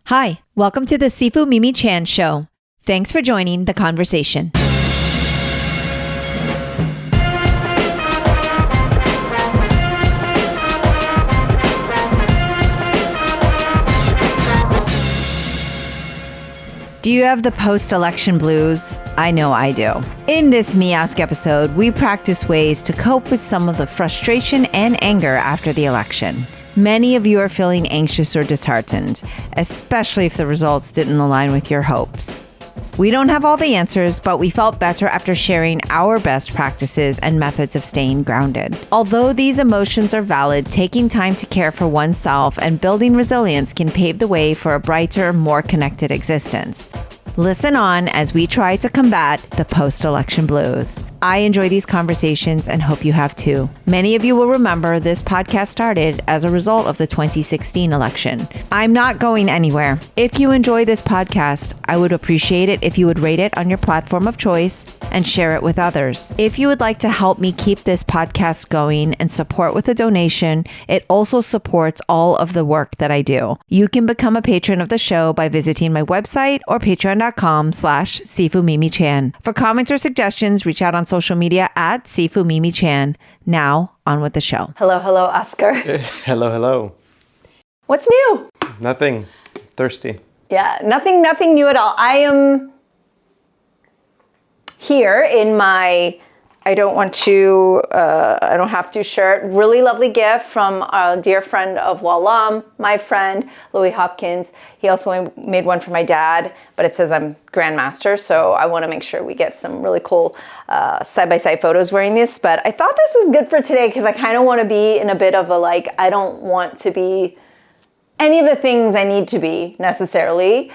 Hi, welcome to the Sifu Mimi Chan Show. Thanks for joining the conversation. Do you have the post-election blues? I know I do. In this MiOsc episode, we practice ways to cope with some of the frustration and anger after the election. Many of you are feeling anxious or disheartened, especially if the results didn't align with your hopes. We don't have all the answers, but we felt better after sharing our best practices and methods of staying grounded. Although these emotions are valid, taking time to care for oneself and building resilience can pave the way for a brighter, more connected existence. Listen on as we try to combat the post-election blues. I enjoy these conversations and hope you have too. Many of you will remember this podcast started as a result of the 2016 election. I'm not going anywhere. If you enjoy this podcast, I would appreciate it if you would rate it on your platform of choice and share it with others. If you would like to help me keep this podcast going and support with a donation, it also supports all of the work that I do. You can become a patron of the show by visiting my website or patreon.com/SifuMimiChan. For comments or suggestions, reach out on social media at SifuMimiChan. Now, on with the show. Hello, Oscar. Hello. What's new? Nothing. Thirsty. Yeah, nothing new at all. I am here in my I don't have to shirt. Really lovely gift from a dear friend of Walam, my friend, Louis Hopkins. He also made one for my dad, but it says I'm Grandmaster, so I want to make sure we get some really cool side-by-side photos wearing this. But I thought this was good for today because I kind of want to be in a bit of a I don't want to be any of the things I need to be necessarily,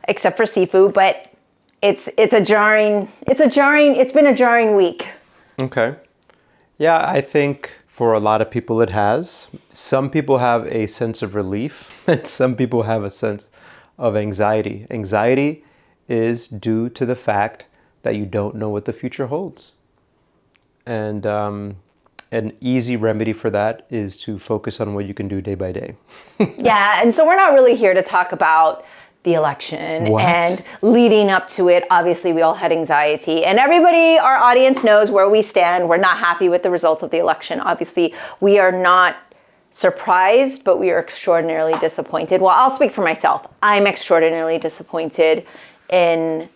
except for Sifu, but it's been a jarring week. Okay. Yeah, I think for a lot of people it has. Some people have a sense of relief and some people have a sense of anxiety. Anxiety is due to the fact that you don't know what the future holds. And an easy remedy for that is to focus on what you can do day by day. Yeah, and so we're not really here to talk about the election and leading up to it. Obviously, we all had anxiety, and everybody, our audience knows where we stand. We're not happy with the results of the election. Obviously, we are not surprised, but we are extraordinarily disappointed. Well, I'll speak for myself. I'm extraordinarily disappointed in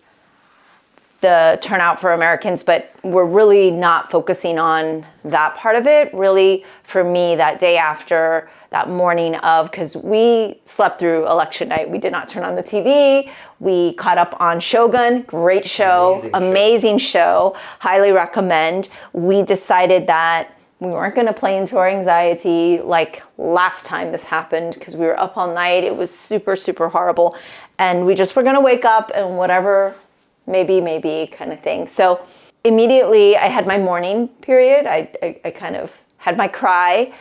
the turnout for Americans, but we're really not focusing on that part of it. Really, for me, that day after, that morning of, because we slept through election night. We did not turn on the TV. We caught up on Shogun. Great show. Amazing show. Highly recommend. We decided that we weren't going to play into our anxiety like last time this happened because we were up all night. It was super, super horrible. And we just were going to wake up and whatever maybe kind of thing. So immediately I had my mourning period. I kind of had my cry,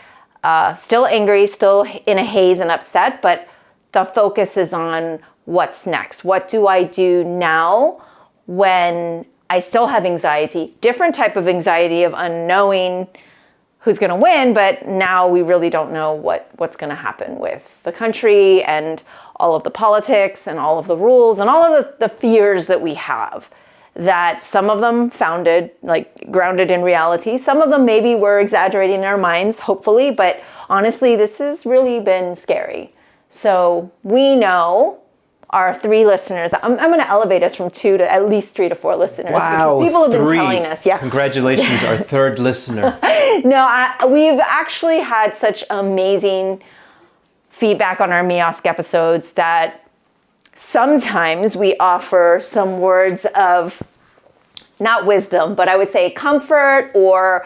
still angry, still in a haze and upset, but the focus is on what's next. What do I do now when I still have anxiety? Different type of anxiety of unknowing who's going to win, but now we really don't know what's going to happen with the country and all of the politics and all of the rules and all of the fears that we have, that some of them grounded in reality. Some of them maybe we're exaggerating in our minds, hopefully, but honestly, this has really been scary. So we know our 3 listeners, I'm going to elevate us from 2 to at least 3 to 4 listeners. Wow, people have been 3. telling us. Yeah. Congratulations, our 3rd listener. No, we've actually had such amazing feedback on our MiOsc episodes that sometimes we offer some words of, not wisdom, but I would say comfort or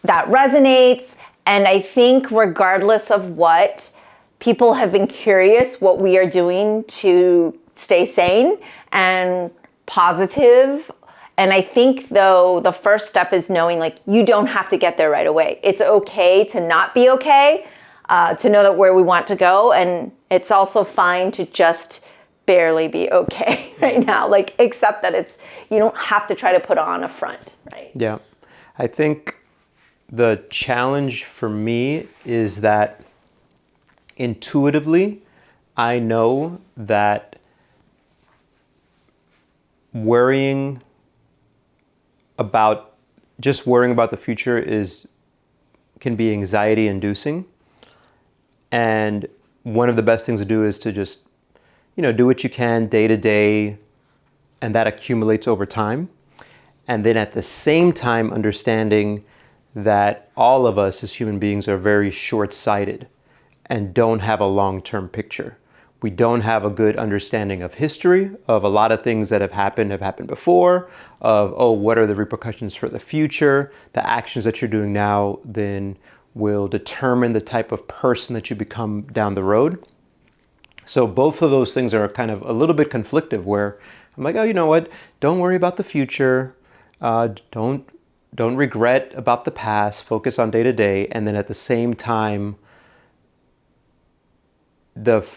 that resonates. And I think regardless of what, people have been curious what we are doing to stay sane and positive. And I think though the first step is knowing you don't have to get there right away. It's okay to not be okay, to know that where we want to go. And it's also fine to just barely be okay right now. Accept that you don't have to try to put on a front, right? Yeah. I think the challenge for me is that intuitively, I know that worrying about the future can be anxiety inducing. And one of the best things to do is to just, do what you can day to day, and that accumulates over time. And then at the same time, understanding that all of us as human beings are very short-sighted and don't have a long-term picture. We don't have a good understanding of history, of a lot of things that have happened before, of, what are the repercussions for the future? The actions that you're doing now then will determine the type of person that you become down the road. So both of those things are kind of a little bit conflictive, where I'm like, you know what? Don't worry about the future. Don't regret about the past. Focus on day to day. And then at the same time, the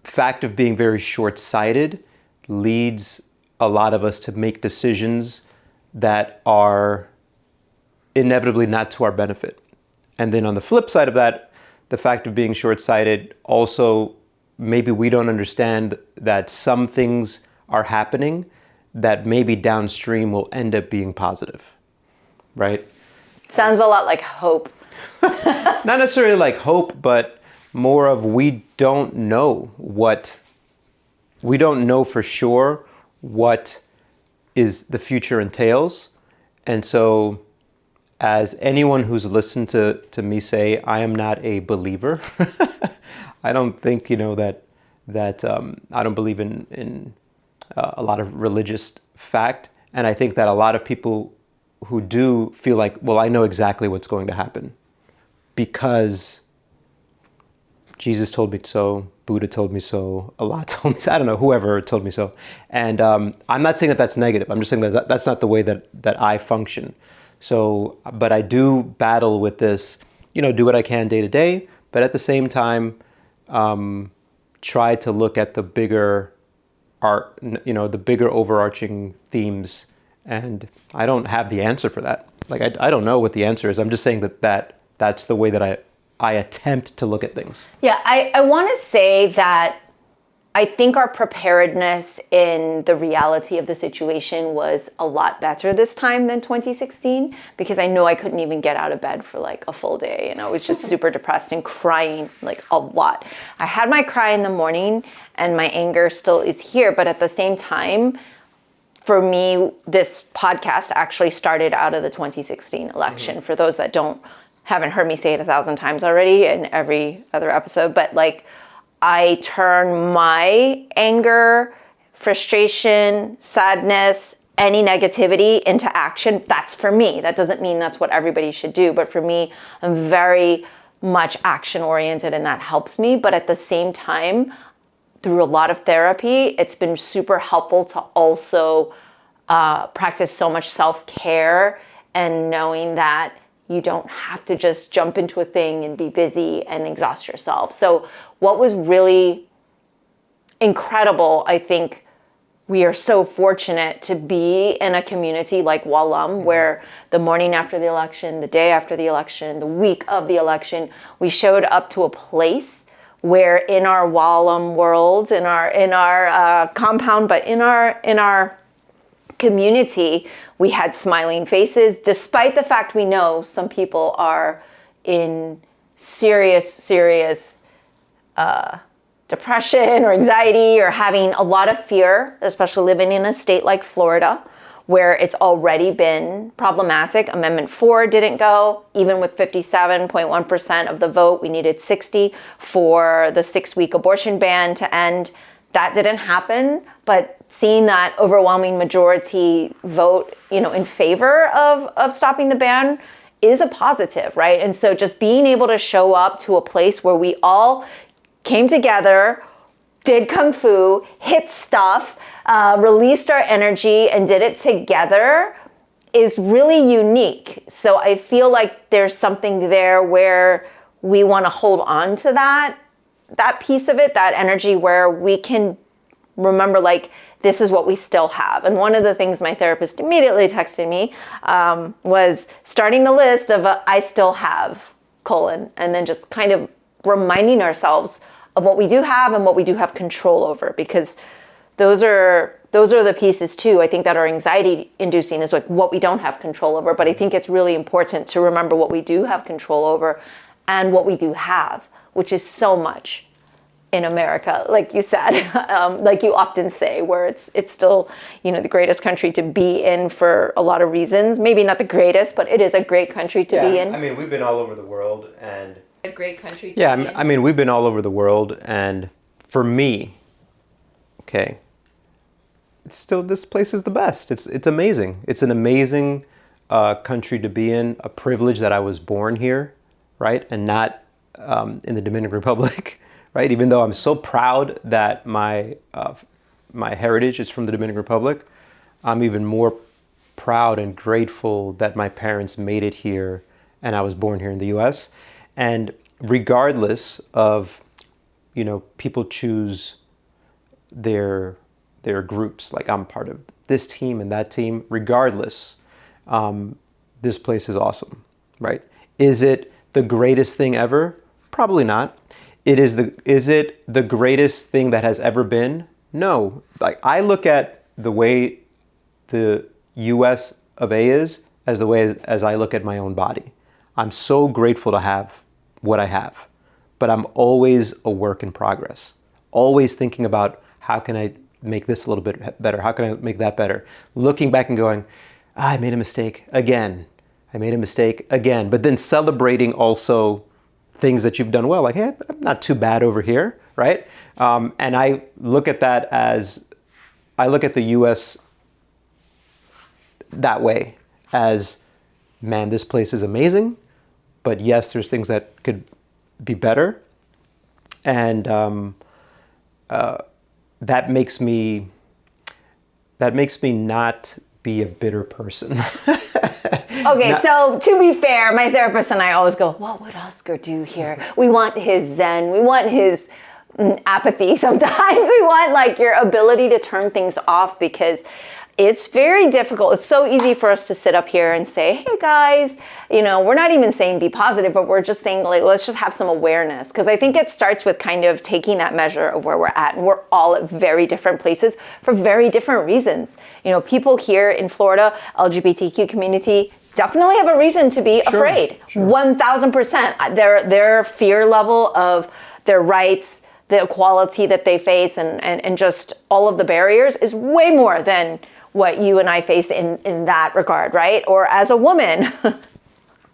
fact of being very short-sighted leads a lot of us to make decisions that are inevitably not to our benefit. And then on the flip side of that, the fact of being short-sighted also, maybe we don't understand that some things are happening that maybe downstream will end up being positive, right? Sounds a lot like hope. Not necessarily like hope, but more of we don't know for sure what is the future entails. And so as anyone who's listened to me say, I am not a believer. I don't think, that I don't believe in a lot of religious fact. And I think that a lot of people who do feel like, well, I know exactly what's going to happen because Jesus told me so, Buddha told me so, Allah told me so, I don't know, whoever told me so. And I'm not saying that that's negative. I'm just saying that that's not the way that I function. So, but I do battle with this, do what I can day to day, but at the same time, try to look at the bigger art, the bigger overarching themes. And I don't have the answer for that. Like, I don't know what the answer is. I'm just saying that's the way that I attempt to look at things. Yeah, I want to say that I think our preparedness in the reality of the situation was a lot better this time than 2016, because I know I couldn't even get out of bed for like a full day, and I was just super depressed and crying like a lot. I had my cry in the morning and my anger still is here, but at the same time, for me, this podcast actually started out of the 2016 election. For those that haven't heard me say it 1,000 times already in every other episode, but like, I turn my anger, frustration, sadness, any negativity into action. That's for me. That doesn't mean that's what everybody should do. But for me, I'm very much action oriented and that helps me. But at the same time, through a lot of therapy, it's been super helpful to also practice so much self-care and knowing that you don't have to just jump into a thing and be busy and exhaust yourself. So what was really incredible, I think we are so fortunate to be in a community like Walam, where the morning after the election, the day after the election, the week of the election, we showed up to a place where in our Walam world, in our compound, but in our community, we had smiling faces, despite the fact we know some people are in serious depression or anxiety or having a lot of fear, especially living in a state like Florida, where it's already been problematic. Amendment 4 didn't go. Even with 57.1% of the vote, we needed 60 for the 6-week abortion ban to end. That didn't happen, but seeing that overwhelming majority vote, in favor of stopping the ban is a positive, right? And so just being able to show up to a place where we all came together, did kung fu, hit stuff, released our energy, and did it together is really unique. So I feel like there's something there where we want to hold on to that piece of it, that energy, where we can remember, like, this is what we still have. And one of the things my therapist immediately texted me was starting the list of I still have, and then just kind of reminding ourselves of what we do have and what we do have control over, because those are the pieces too, I think, that are anxiety inducing, is like what we don't have control over. But I think it's really important to remember what we do have control over and what we do have, which is so much in America, like you said, like you often say, where it's still, the greatest country to be in for a lot of reasons. Maybe not the greatest, but it is a great country to be in. I mean, we've been all over the world, and a great country to be in. I mean, we've been all over the world, and for me, okay, still, this place is the best. It's amazing. It's an amazing country to be in. A privilege that I was born here, right, and not in the Dominican Republic. Right, even though I'm so proud that my heritage is from the Dominican Republic, I'm even more proud and grateful that my parents made it here and I was born here in the U.S. And regardless of, people choose their groups, like I'm part of this team and that team, regardless, this place is awesome, right? Is it the greatest thing ever? Probably not. Is it the greatest thing that has ever been? No. Like, I look at the way the US of A is as the way as I look at my own body. I'm so grateful to have what I have, but I'm always a work in progress. Always thinking about, how can I make this a little bit better? How can I make that better? Looking back and going, I made a mistake again. I made a mistake again. But then celebrating also things that you've done well, like, hey, I'm not too bad over here, right? And I look at that as, I look at the U.S. that way, as, man, this place is amazing, but yes, there's things that could be better, and that makes me not be a bitter person. Okay, so to be fair, my therapist and I always go, what would Oscar do here? We want his zen. We want his apathy sometimes. We want, like, your ability to turn things off, because it's very difficult. It's so easy for us to sit up here and say, hey guys, we're not even saying be positive, but we're just saying, like, let's just have some awareness. Because I think it starts with kind of taking that measure of where we're at. And we're all at very different places for very different reasons. People here in Florida, LGBTQ community, definitely have a reason to be afraid. Sure. 1000%. Their fear level of their rights, the equality that they face, and just all of the barriers is way more than what you and I face in that regard, right? Or as a woman,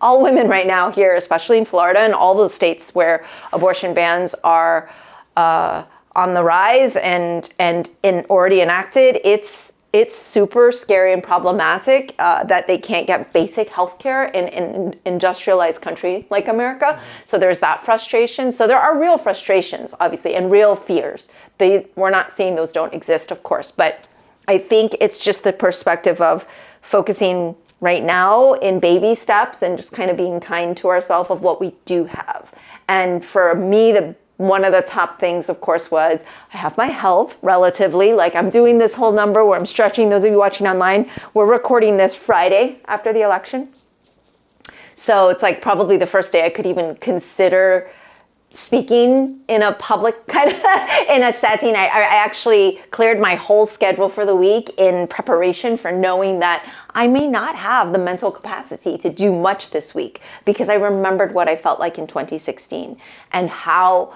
all women right now here, especially in Florida and all those states where abortion bans are on the rise and already enacted, it's super scary and problematic that they can't get basic health care in an industrialized country like America. Mm-hmm. So there's that frustration. So there are real frustrations, obviously, and real fears. We're not saying those don't exist, of course, but I think it's just the perspective of focusing right now in baby steps and just kind of being kind to ourselves of what we do have. And for me, one of the top things, of course, was I have my health relatively. Like, I'm doing this whole number where I'm stretching. Those of you watching online, we're recording this Friday after the election. So it's like probably the first day I could even consider speaking in a public kind of in a setting. I actually cleared my whole schedule for the week in preparation for knowing that I may not have the mental capacity to do much this week, because I remembered what I felt like in 2016 and how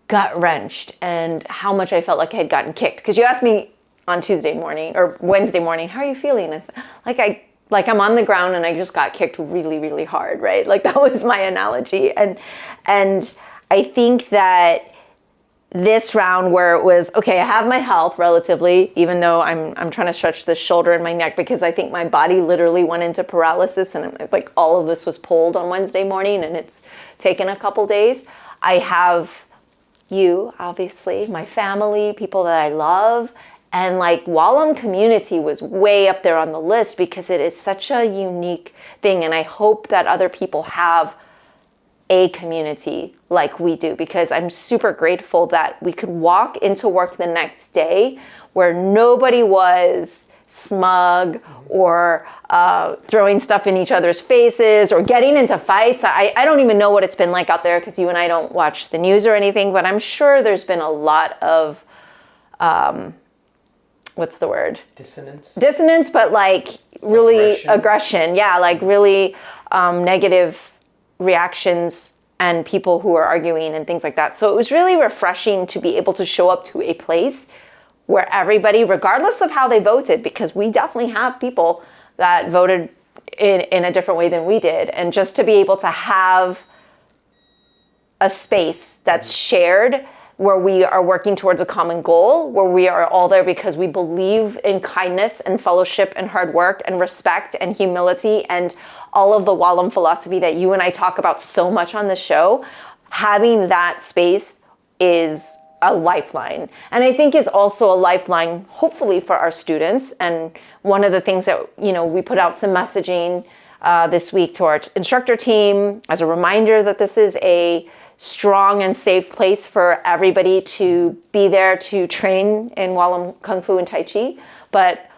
gut-wrenched and how much I felt like I had gotten kicked. Because you asked me on Tuesday morning or Wednesday morning, how are you feeling? I said, like I'm on the ground and I just got kicked really, really hard, right? Like, that was my analogy. And I think that this round, where it was, okay, I have my health relatively, even though I'm trying to stretch the shoulder and my neck, because I think my body literally went into paralysis, and like all of this was pulled on Wednesday morning, and it's taken a couple days. I have you, obviously, my family, people that I love. And like Wallem community was way up there on the list, because it is such a unique thing. And I hope that other people have a community like we do, because I'm super grateful that we could walk into work the next day where nobody was smug or throwing stuff in each other's faces or getting into fights. I don't even know what it's been like out there because you and I don't watch the news or anything, but I'm sure there's been a lot of, what's the word? Dissonance, but like really aggression. Yeah, like really negative reactions and people who are arguing and things like that. So it was really refreshing to be able to show up to a place where everybody, regardless of how they voted, because we definitely have people that voted in a different way than we did, and just to be able to have a space that's shared where we are working towards a common goal, where we are all there because we believe in kindness and fellowship and hard work and respect and humility and all of the Wallam philosophy that you and I talk about so much on the show. Having that space is a lifeline. And I think is also a lifeline, hopefully, for our students. And one of the things that, we put out some messaging this week to our instructor team as a reminder that this is a strong and safe place for everybody to be there to train in Wallam Kung Fu and Tai Chi. But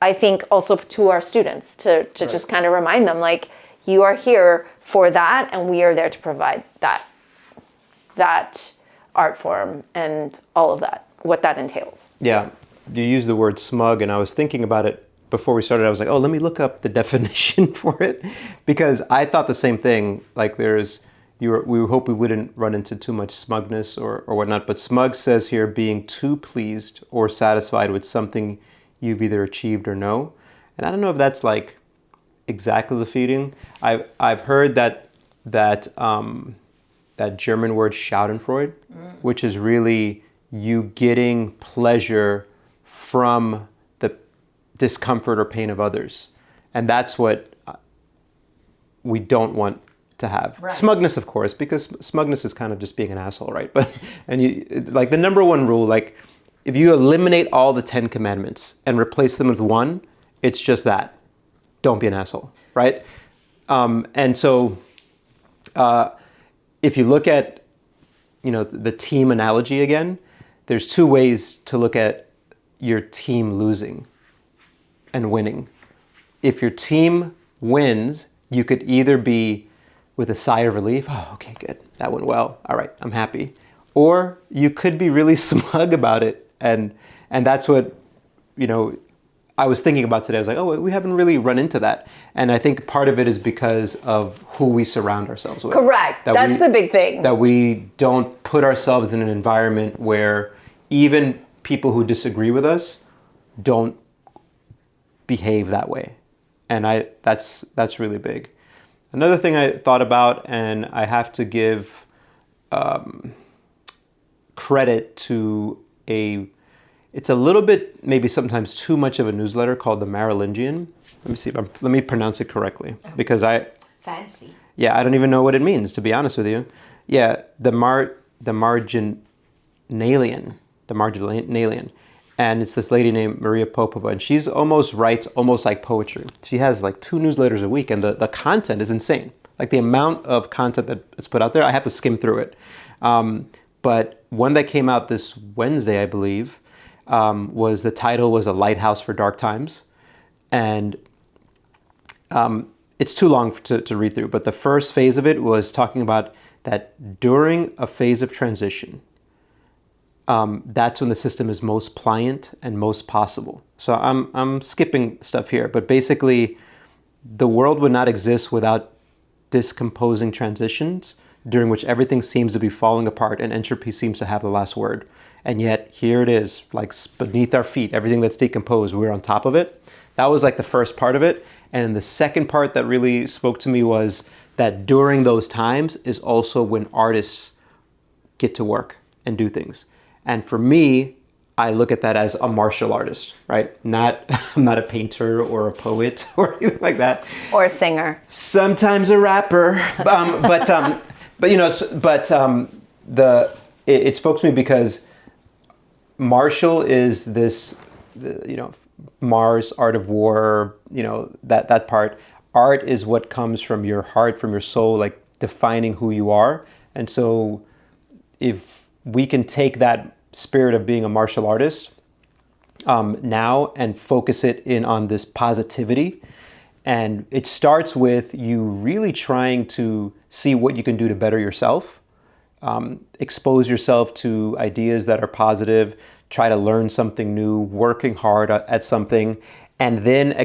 I think also to our students to just kind of remind them, like, you are here for that, and we are there to provide that art form and all of that, what that entails. Yeah, you use the word smug, and I was thinking about it before we started. I was like, oh, let me look up the definition for it, because I thought the same thing. Like we hope we wouldn't run into too much smugness or whatnot, but smug says here being too pleased or satisfied with something you've either achieved or know. And I don't know if that's like exactly the feeling. I've heard that German word Schadenfreude, which is really you getting pleasure from the discomfort or pain of others. And that's what we don't want to have. Right. Smugness, of course, because smugness is kind of just being an asshole, right? But like the number one rule, like if you eliminate all the 10 commandments and replace them with one, it's just that. Don't be an asshole, right? And so if you look at, the team analogy again, there's two ways to look at your team losing and winning. If your team wins, you could either be with a sigh of relief, oh, okay, good, that went well, all right, I'm happy. Or you could be really smug about it, and that's what, I was thinking about today. I was like, oh, we haven't really run into that. And I think part of it is because of who we surround ourselves with. Correct, that's the big thing. That we don't put ourselves in an environment where even people who disagree with us don't behave that way. And that's really big. Another thing I thought about, and I have to give credit to it's a little bit, maybe sometimes too much of a newsletter called the Marylindian. Let me pronounce it correctly, because fancy. Yeah, I don't even know what it means, to be honest with you. Yeah, the Marginalian. And it's this lady named Maria Popova, and she's writes almost like poetry. She has like 2 newsletters a week, and the content is insane. Like the amount of content that is put out there, I have to skim through it. But one that came out this Wednesday, I believe, the title was A Lighthouse for Dark Times. And it's too long to read through, but the first phase of it was talking about that during a phase of transition, that's when the system is most pliant and most possible. So I'm skipping stuff here, but basically the world would not exist without discomposing transitions during which everything seems to be falling apart and entropy seems to have the last word. And yet here it is, like beneath our feet, everything that's decomposed, we're on top of it. That was like the first part of it. And the second part that really spoke to me was that during those times is also when artists get to work and do things. And for me, I look at that as a martial artist, right? I'm not a painter or a poet or anything like that. Or a singer. Sometimes a rapper. It spoke to me because martial is this, Mars, art of war, that part. Art is what comes from your heart, from your soul, like defining who you are. And so if we can take that spirit of being a martial artist now and focus it in on this positivity. And it starts with you really trying to see what you can do to better yourself, expose yourself to ideas that are positive, try to learn something new, working hard at something, and then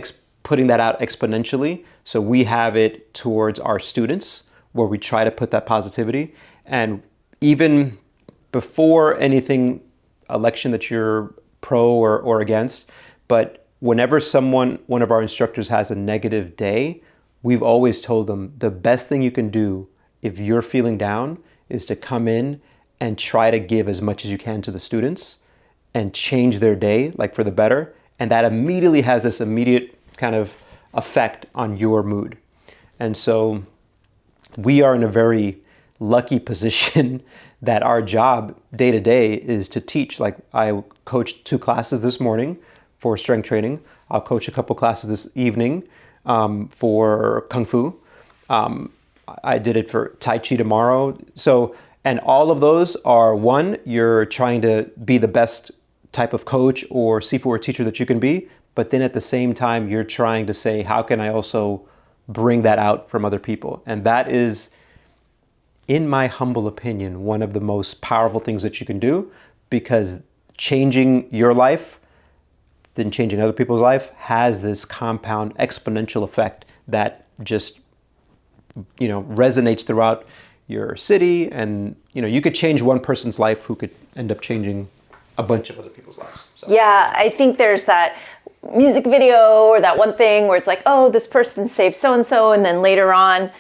putting that out exponentially. So we have it towards our students where we try to put that positivity. And even before anything election that you're pro or against, but whenever one of our instructors has a negative day, we've always told them the best thing you can do if you're feeling down is to come in and try to give as much as you can to the students and change their day, like for the better. And that immediately has this immediate kind of effect on your mood. And so we are in a very lucky position that our job day to day is to teach. Like I coached 2 classes this morning for strength training. I'll coach a couple classes this evening for Kung Fu. I did it for Tai Chi tomorrow. So, and all of those are, one, you're trying to be the best type of coach or Sifu or teacher that you can be. But then at the same time, you're trying to say, how can I also bring that out from other people? And that is, in my humble opinion, one of the most powerful things that you can do, because changing your life, then changing other people's life, has this compound exponential effect that just, resonates throughout your city. And, you could change one person's life who could end up changing a bunch of other people's lives. So. Yeah, I think there's that music video or that one thing where it's like, oh, this person saved so-and-so, and then later on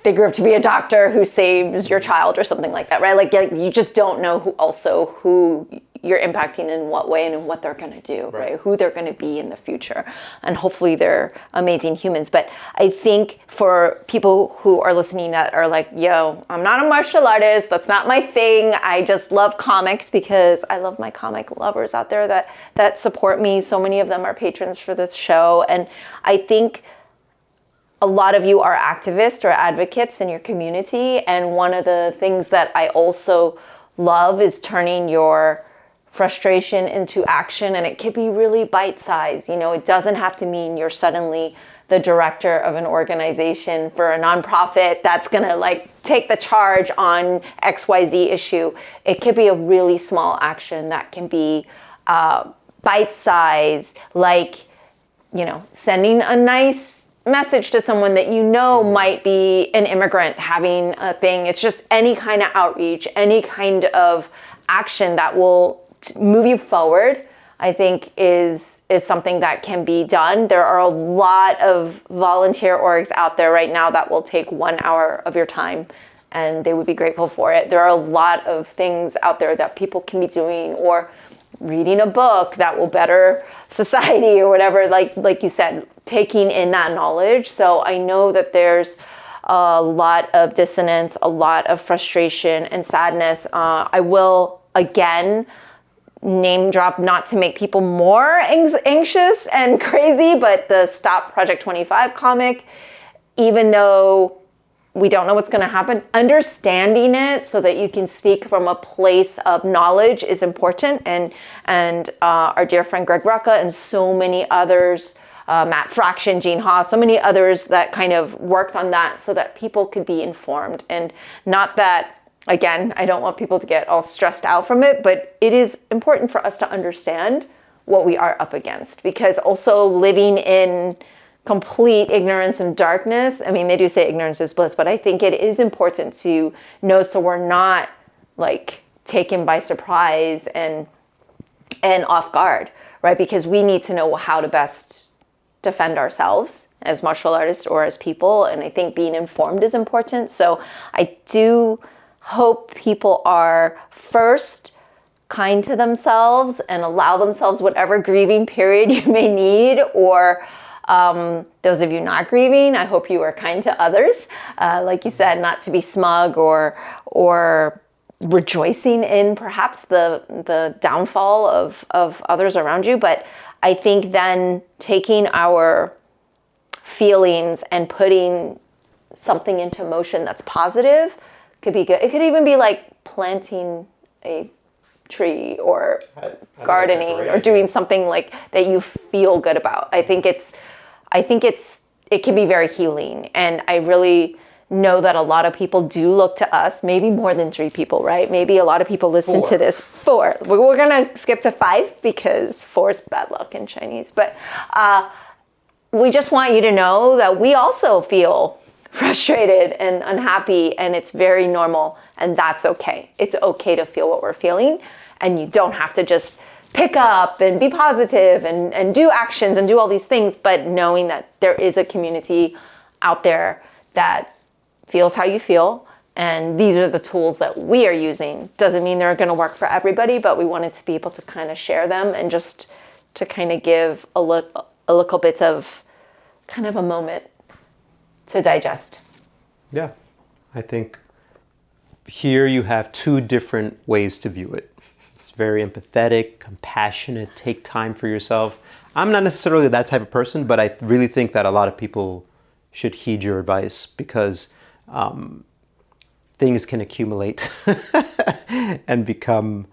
they grew up to be a doctor who saves your child or something like that, right? Like you just don't know who you're impacting in what way and in what they're going to do, right? Who they're going to be in the future. And hopefully they're amazing humans. But I think for people who are listening that are like, yo, I'm not a martial artist. That's not my thing. I just love comics because I love my comic lovers out there that support me. So many of them are patrons for this show. And I think a lot of you are activists or advocates in your community. And one of the things that I also love is turning your frustration into action. And it can be really bite-sized. It doesn't have to mean you're suddenly the director of an organization for a nonprofit that's going to take the charge on XYZ issue. It could be a really small action that can be bite-sized, like, sending a nice message to someone that might be an immigrant having a thing. It's just any kind of outreach, any kind of action that will move you forward, I think is something that can be done. There are a lot of volunteer orgs out there right now that will take 1 hour of your time and they would be grateful for it. There are a lot of things out there that people can be doing, or reading a book that will better society or whatever, like you said, taking in that knowledge. So I know that there's a lot of dissonance, a lot of frustration and sadness. I will, again, name drop, not to make people more anxious and crazy, but the Stop Project 25 comic, even though we don't know what's going to happen, understanding it so that you can speak from a place of knowledge is important. And our dear friend Greg Rucka and so many others, Matt Fraction, Gene Haas, so many others that kind of worked on that so that people could be informed. And not that, again, I don't want people to get all stressed out from it, but it is important for us to understand what we are up against, because also living in complete ignorance and darkness, I mean, they do say ignorance is bliss, but I think it is important to know so we're not taken by surprise and off guard, right? Because we need to know how to best defend ourselves as martial artists or as people. And I think being informed is important. So I do hope people are first kind to themselves and allow themselves whatever grieving period you may need, or those of you not grieving, I hope you are kind to others. Like you said, not to be smug or rejoicing in perhaps the downfall of others around you. But I think then taking our feelings and putting something into motion that's positive could be good. It could even be like planting a tree or gardening or doing something like that you feel good about. I think it can be very healing. And I really know that a lot of people do look to us, maybe more than 3 people, right? Maybe a lot of people listen to this. 4. We're going to skip to 5 because 4 is bad luck in Chinese. But we just want you to know that we also feel frustrated and unhappy, and it's very normal, and that's okay. It's okay to feel what we're feeling, and you don't have to just pick up and be positive and do actions and do all these things, but knowing that there is a community out there that feels how you feel, and these are the tools that we are using. Doesn't mean they're going to work for everybody, but we wanted to be able to kind of share them and just to kind of give a little bit of kind of a moment to digest. Yeah, I think here you have 2 different ways to view it. It's very empathetic, compassionate, take time for yourself. I'm not necessarily that type of person, but I really think that a lot of people should heed your advice because things can accumulate and become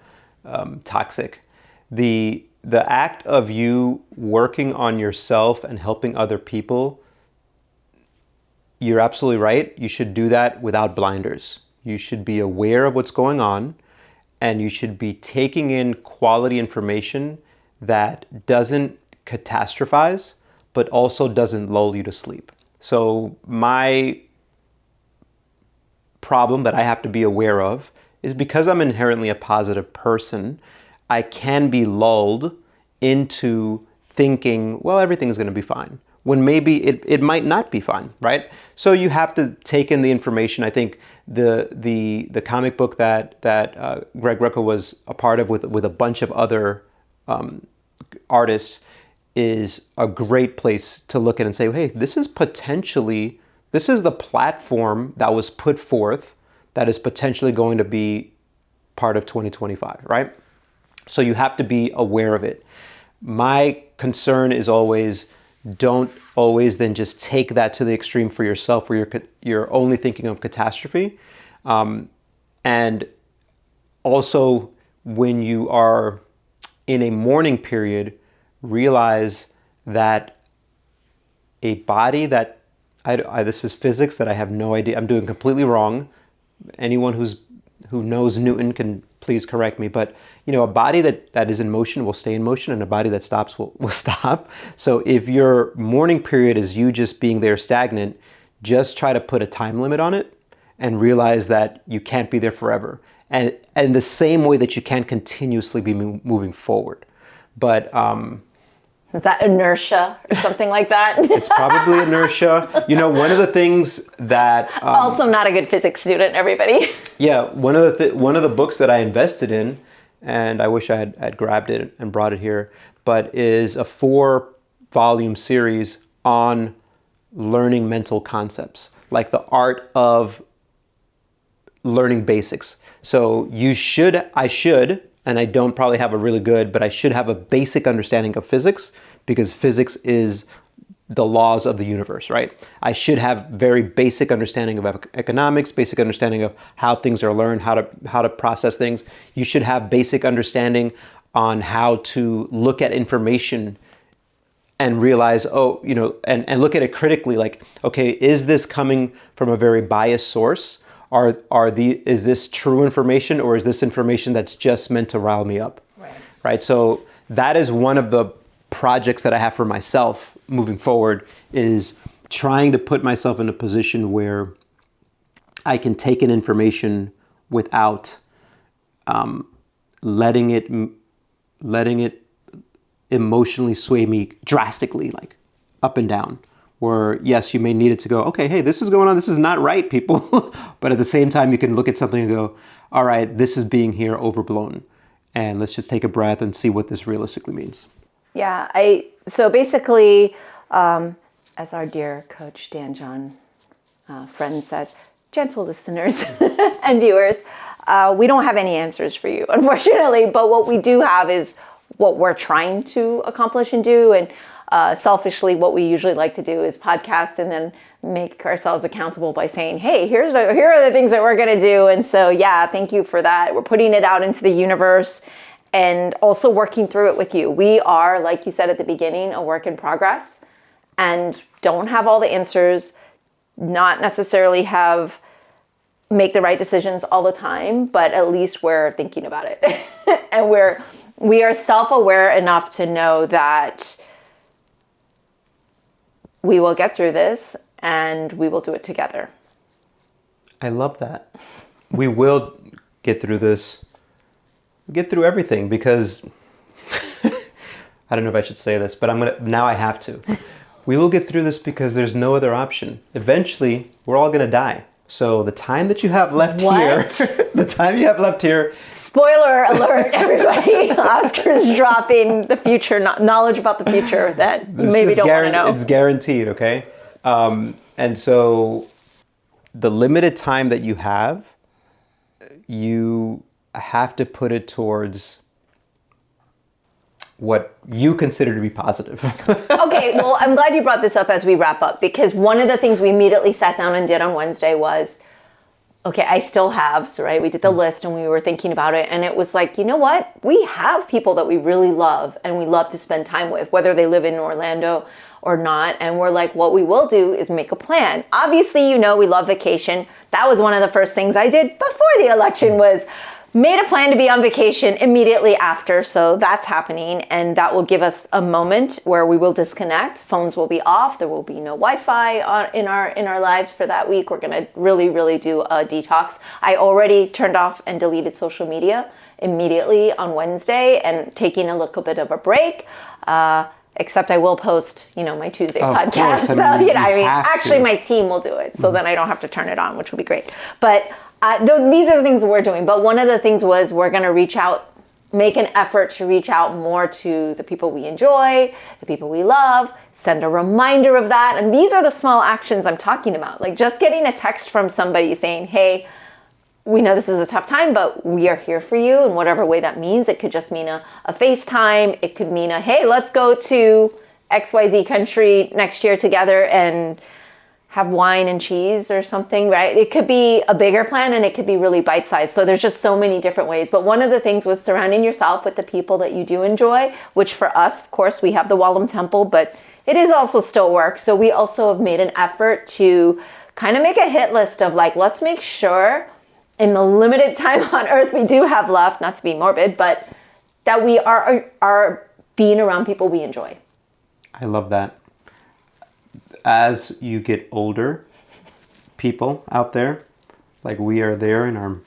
toxic. The act of you working on yourself and helping other people, you're absolutely right. You should do that without blinders. You should be aware of what's going on, and you should be taking in quality information that doesn't catastrophize, but also doesn't lull you to sleep. So my problem that I have to be aware of is because I'm inherently a positive person, I can be lulled into thinking, well, everything's going to be fine, when maybe it might not be fine, right? So you have to take in the information. I think the comic book that Greg Rucka was a part of with a bunch of other artists is a great place to look at and say, hey, this is the platform that was put forth that is potentially going to be part of 2025, right? So you have to be aware of it. My concern is always, don't always then just take that to the extreme for yourself where you're only thinking of catastrophe. And also when you are in a mourning period, realize that a body that, this is physics that I have no idea, I'm doing completely wrong. Anyone who knows Newton can please correct me, but a body that is in motion will stay in motion, and a body that stops will stop. So if your mourning period is you just being there stagnant, just try to put a time limit on it and realize that you can't be there forever. And the same way that you can't continuously be moving forward. But that inertia or something like that. It's probably inertia. One of the things that also not a good physics student, everybody. Yeah, one of the books that I invested in, and I wish I had grabbed it and brought it here, but is a 4-volume series on learning mental concepts, like the art of learning basics. So I should, and I don't probably have a really good, but I should have a basic understanding of physics, because physics is the laws of the universe, right? I should have very basic understanding of economics, basic understanding of how things are learned, how to process things. You should have basic understanding on how to look at information and realize, and look at it critically, like, okay, is this coming from a very biased source? Is this true information, or is this information that's just meant to rile me up? Right? So that is one of the projects that I have for myself moving forward, is trying to put myself in a position where I can take in information without letting it emotionally sway me drastically, like up and down. Where yes, you may need it to go, okay, hey, this is going on, this is not right, people. But at the same time, you can look at something and go, all right, this is being here overblown. And let's just take a breath and see what this realistically means. Yeah, so basically, as our dear coach Dan John friend says, gentle listeners and viewers, we don't have any answers for you, unfortunately. But what we do have is what we're trying to accomplish and do. And Selfishly, what we usually like to do is podcast and then make ourselves accountable by saying, hey, here are the things that we're going to do. And so, yeah, thank you for that. We're putting it out into the universe and also working through it with you. We are, like you said at the beginning, a work in progress and don't have all the answers, not necessarily make the right decisions all the time, but at least we're thinking about it. And we are self-aware enough to know that we will get through this and we will do it together. I love that. We will get through this. Get through everything because I don't know if I should say this, but now I have to. We will get through this because there's no other option. Eventually, we're all going to die. So the time that you have left here, Spoiler alert, everybody. Oscar's dropping the future, knowledge about the future that you maybe don't want to know. It's guaranteed, okay? And so the limited time that you have, you have to put it towards what you consider to be positive. Okay, well, I'm glad you brought this up as we wrap up, because one of the things we immediately sat down and did on Wednesday was, okay, I still have, so right, we did the list and we were thinking about it, and it was like, you know what? We have people that we really love and we love to spend time with, whether they live in Orlando or not, and we're like, what we will do is make a plan. Obviously, you know, we love vacation. That was one of the first things I did before the election was made a plan to be on vacation immediately after, so that's happening, and that will give us a moment where we will disconnect. Phones will be off. There will be no Wi-Fi in our lives for that week. We're going to really, really do a detox. I already turned off and deleted social media immediately on Wednesday and taking a little bit of a break. Except I will post, my Tuesday podcast. Course. Actually, my team will do it, so then I don't have to turn it on, which will be great. But these are the things that we're doing. But one of the things was we're going to make an effort to reach out more to the people we enjoy, the people we love, send a reminder of that. And these are the small actions I'm talking about. Like just getting a text from somebody saying, hey, we know this is a tough time, but we are here for you in whatever way that means. It could just mean a FaceTime. It could mean hey, let's go to XYZ country next year together and have wine and cheese or something, right? It could be a bigger plan and it could be really bite-sized. So there's just so many different ways. But one of the things was surrounding yourself with the people that you do enjoy, which for us, of course, we have the Wallam Temple, but it is also still work. So we also have made an effort to kind of make a hit list of let's make sure in the limited time on earth we do have left, not to be morbid, but that we are being around people we enjoy. I love that. As you get older, people out there, we are there in our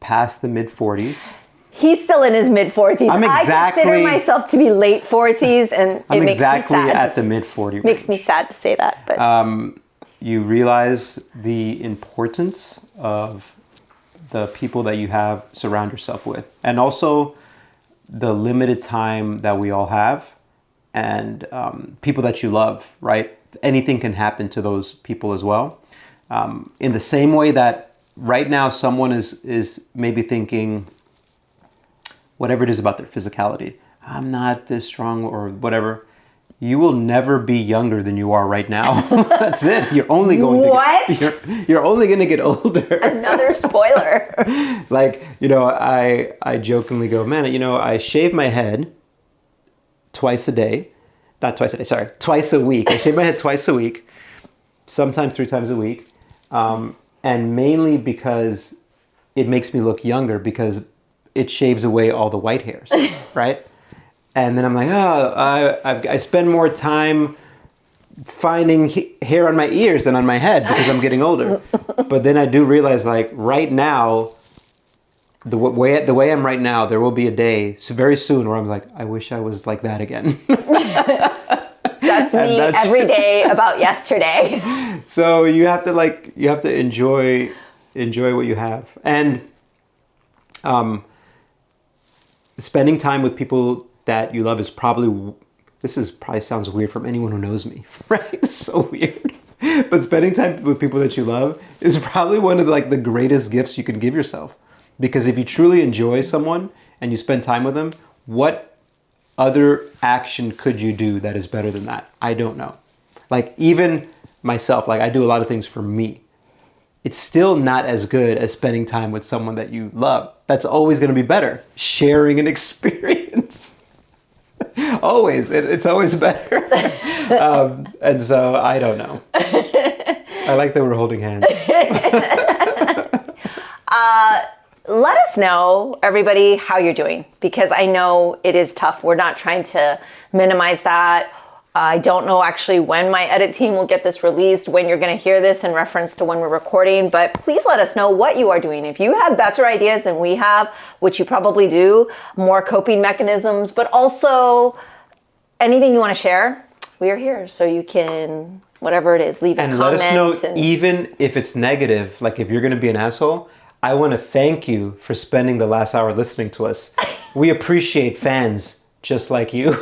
past the mid-40s. He's still in his mid-40s. I consider myself to be late 40s, and it makes me sad. I'm exactly at the mid-40s. Makes me sad to say that. But you realize the importance of the people that you have surround yourself with, and also the limited time that we all have, and people that you love, right? Anything can happen to those people as well. In the same way that right now someone is maybe thinking whatever it is about their physicality, I'm not this strong or whatever. You will never be younger than you are right now. That's it. You're only going to you're only going to get older. Another spoiler. I jokingly go, man, I shave my head twice a day. Not twice a day, sorry, twice a week. I shave my head twice a week, sometimes 3 times a week. And mainly because it makes me look younger because it shaves away all the white hairs, right? And then I'm like, I spend more time finding hair on my ears than on my head because I'm getting older. But then I do realize right now, the way I'm right now, there will be a day very soon where I'm like, I wish I was like that again. That's me every day about yesterday. So you have to enjoy what you have, and spending time with people that you love is probably sounds weird from anyone who knows me, right? It's so weird. But spending time with people that you love is probably one of the greatest gifts you can give yourself. Because if you truly enjoy someone and you spend time with them, what other action could you do that is better than that? I don't know. Like even myself, like I do a lot of things for me. It's still not as good as spending time with someone that you love. That's always going to be better. Sharing an experience. Always. It's always better. And so I don't know. I like that we're holding hands. Let us know, everybody, how you're doing, because I know it is tough. We're not trying to minimize that. I don't know actually when my edit team will get this released, when you're going to hear this in reference to when we're recording, but please let us know what you are doing. If you have better ideas than we have, which you probably do, more coping mechanisms, but also anything you want to share, we are here. So you can, whatever it is, leave a comment. And let us know, even if it's negative, like if you're going to be an asshole, I want to thank you for spending the last hour listening to us. We appreciate fans just like you.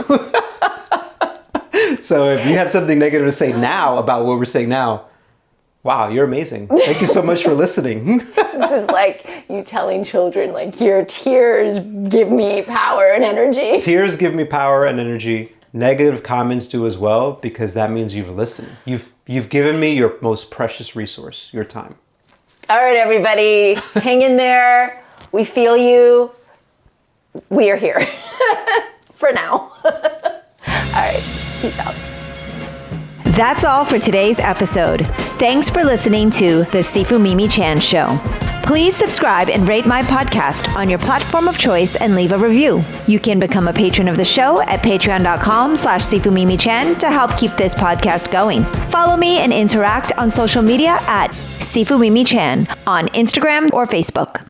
So if you have something negative to say now about what we're saying now, wow, you're amazing. Thank you so much for listening. This is like you telling children, like, your tears give me power and energy. Tears give me power and energy. Negative comments do as well, because that means you've listened. You've given me your most precious resource, your time. All right, everybody, hang in there. We feel you. We are here for now. All right, peace out. That's all for today's episode. Thanks for listening to The Sifu Mimi Chan Show. Please subscribe and rate my podcast on your platform of choice and leave a review. You can become a patron of the show at patreon.com/SifuMimiChan to help keep this podcast going. Follow me and interact on social media at Sifu Mimi Chan on Instagram or Facebook.